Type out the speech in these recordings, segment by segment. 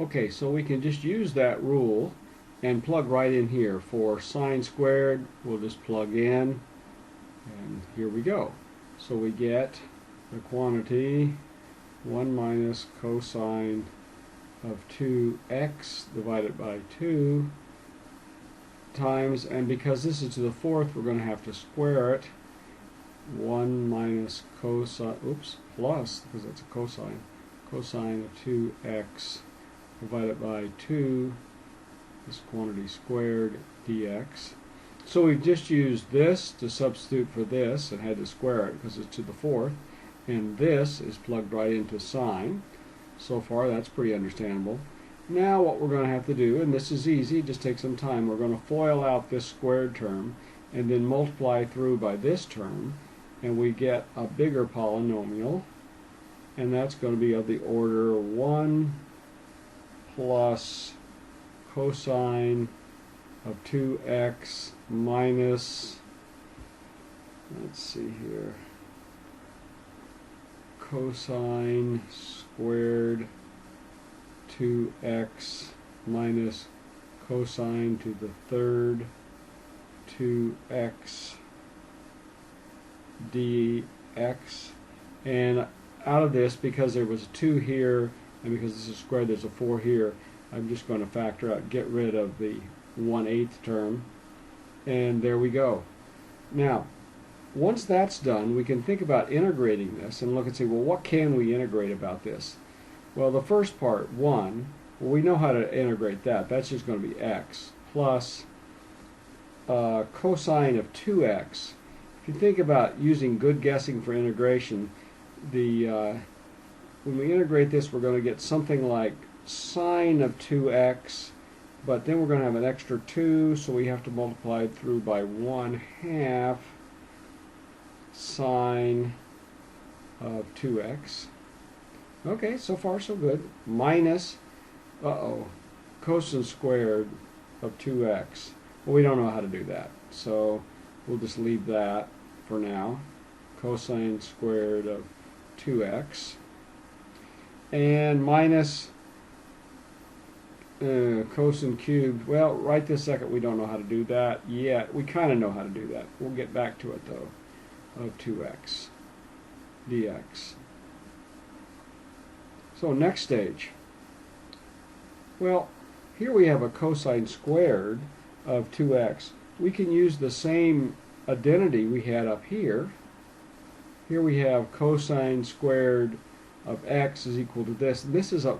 Okay, so we can just use that rule and plug right in here. For sine squared, we'll just plug in, and here we go. So we get the quantity 1 minus cosine of 2x divided by 2 times, and because this is to the fourth, we're going to have to square it. 1 minus cosine, plus, because that's a cosine, cosine of 2x divided by 2, this quantity squared dx. So we've just used this to substitute for this and had to square it because it's to the fourth, and this is plugged right into sine. So far that's pretty understandable. Now what we're going to have to do, and this is easy, just take some time, we're going to FOIL out this squared term and then multiply through by this term, and we get a bigger polynomial, and that's going to be of the order 1 plus cosine of 2x minus, let's see here, cosine squared 2x minus cosine to the third 2x dx. And out of this, because there was a 2 here and because this is squared, there's a 4 here, I'm just going to factor out, get rid of the 1/8 term, and there we go. Now once that's done, we can think about integrating this and look and say, well, what can we integrate about this? Well, the first part, 1, well, we know how to integrate that. That's just going to be x plus cosine of 2x. If you think about using good guessing for integration, when we integrate this, we're going to get something like sine of 2x, but then we're going to have an extra 2, so we have to multiply it through by 1/2 sine of 2x. Okay, so far so good. Minus, cosine squared of 2x. Well, we don't know how to do that, so we'll just leave that for now. Cosine squared of 2x. And minus cosine cubed. Well, right this second we don't know how to do that yet. We kind of know how to do that. We'll get back to it though. Of 2x dx. So next stage. Well, here we have a cosine squared of 2x. We can use the same identity we had up here. Here we have cosine squared of x is equal to this. And this is a,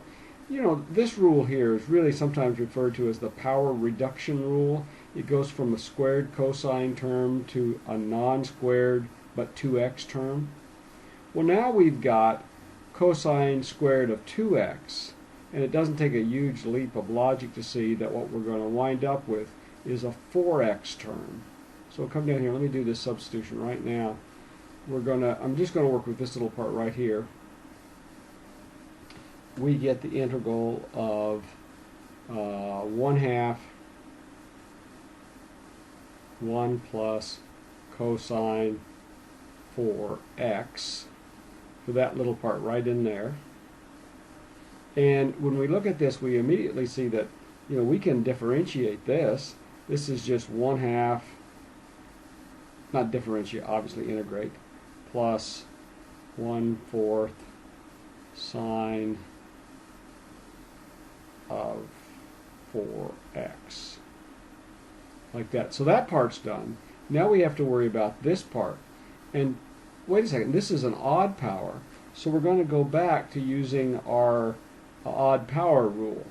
this rule here is really sometimes referred to as the power reduction rule. It goes from a squared cosine term to a non-squared but 2x term. Well, now we've got cosine squared of 2x, and it doesn't take a huge leap of logic to see that what we're going to wind up with is a 4x term. So come down here, let me do this substitution right now. I'm just going to work with this little part right here. We get the integral of 1/2 1 plus cosine 4x for that little part right in there. And when we look at this, we immediately see that we can differentiate this. This is just 1/2, not differentiate, obviously integrate, plus 1/4 sine of 4x, like that. So that part's done. Now we have to worry about this part. And wait a second, this is an odd power, so we're going to go back to using our odd power rule.